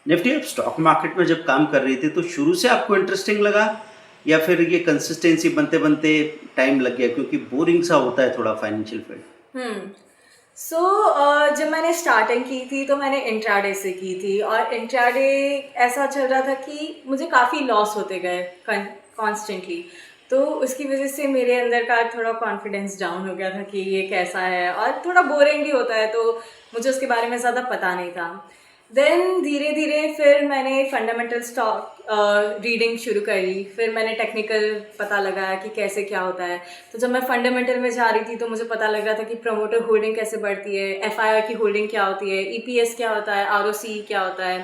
Nifty, आप stock market में जब काम कर रही थी तो शुरू से आपको इंटरेस्टिंग लगा या फिर ये कंसिस्टेंसी बनते बनते टाइम लग गया, क्योंकि बोरिंग सा होता है थोड़ा फाइनेंशियल फील्ड। हम्म सो जब मैंने स्टार्टिंग की थी तो मैंने इंट्राडे से की थी, और इंट्राडे ऐसा चल रहा था कि मुझे काफ़ी लॉस होते गए कॉन्स्टेंटली। तो उसकी वजह से मेरे अंदर का थोड़ा कॉन्फिडेंस डाउन हो गया था कि ये कैसा है, और थोड़ा बोरिंग भी होता है, तो मुझे उसके बारे में ज़्यादा पता नहीं था। देन धीरे धीरे फिर मैंने फंडामेंटल स्टॉक रीडिंग शुरू करी, फिर मैंने टेक्निकल पता लगाया कि कैसे क्या होता है। तो जब मैं फंडामेंटल में जा रही थी तो मुझे पता लग रहा था कि प्रमोटर होल्डिंग कैसे बढ़ती है, एफआईआर की होल्डिंग क्या होती है, ईपीएस क्या होता है, आरओसी क्या होता है,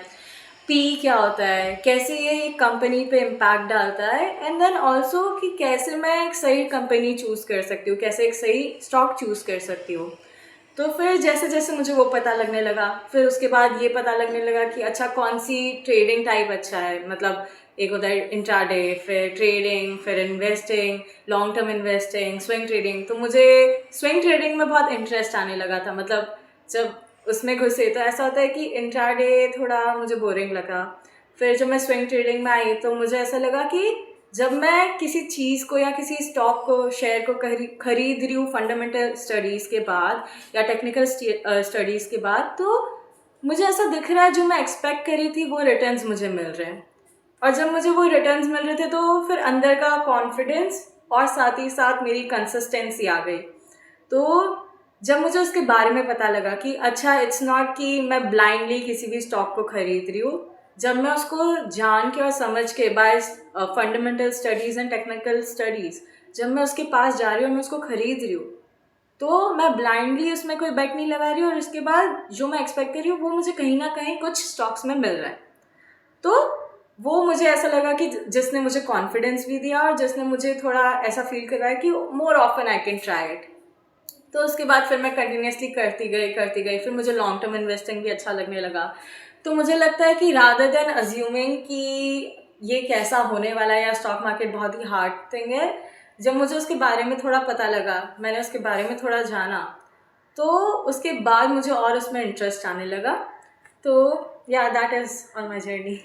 पी क्या होता है, कैसे ये कंपनी पे इम्पैक्ट डालता है, एंड देन ऑल्सो कि कैसे मैं एक सही कंपनी चूज़ कर सकती हूँ, कैसे एक सही स्टॉक चूज़ कर सकती हूँ। तो फिर जैसे जैसे मुझे वो पता लगने लगा, फिर उसके बाद ये पता लगने लगा कि अच्छा कौन सी ट्रेडिंग टाइप अच्छा है। मतलब एक होता है इंट्राडे, फिर ट्रेडिंग, फिर investing, long term investing, swing trading. तो मुझे स्विंग ट्रेडिंग में बहुत इंटरेस्ट आने लगा था। मतलब जब उसमें घुसे तो ऐसा होता है कि इंट्राडे थोड़ा मुझे बोरिंग लगा। फिर जब मैं स्विंग ट्रेडिंग में आई तो मुझे ऐसा लगा कि जब मैं किसी चीज़ को या किसी स्टॉक को, शेयर को खरीद रही हूँ फंडामेंटल स्टडीज़ के बाद या टेक्निकल स्टडीज़ के बाद, तो मुझे ऐसा दिख रहा है जो मैं एक्सपेक्ट करी थी वो रिटर्न्स मुझे मिल रहे हैं। और जब मुझे वो रिटर्न्स मिल रहे थे तो फिर अंदर का कॉन्फिडेंस और साथ ही साथ मेरी कंसिस्टेंसी आ गई। तो जब मुझे उसके बारे में पता लगा कि अच्छा इट्स नॉट कि मैं ब्लाइंडली किसी भी स्टॉक को खरीद रही हूँ, जब मैं उसको जान के और समझ के bye fundamental studies and technical studies जब मैं उसके पास जा रही हूँ और मैं उसको खरीद रही हूँ, तो मैं ब्लाइंडली उसमें कोई बेट नहीं लगा रही हूँ, और उसके बाद जो मैं एक्सपेक्ट कर रही हूँ वो मुझे कहीं ना कहीं कुछ स्टॉक्स में मिल रहा है। तो वो मुझे ऐसा लगा कि जिसने मुझे कॉन्फिडेंस भी दिया और जिसने मुझे थोड़ा ऐसा फील कराया कि more often I can try it. तो उसके बाद फिर मैं कंटिन्यूसली करती गई, फिर मुझे लॉन्ग टर्म इन्वेस्टिंग भी अच्छा लगने लगा। तो मुझे लगता है कि रादर देन अज्यूमिंग कि ये कैसा होने वाला है या स्टॉक मार्केट बहुत ही हार्ड थिंग है, जब मुझे उसके बारे में थोड़ा पता लगा, मैंने उसके बारे में थोड़ा जाना, तो उसके बाद मुझे और उसमें इंटरेस्ट आने लगा। तो या that is on my journey.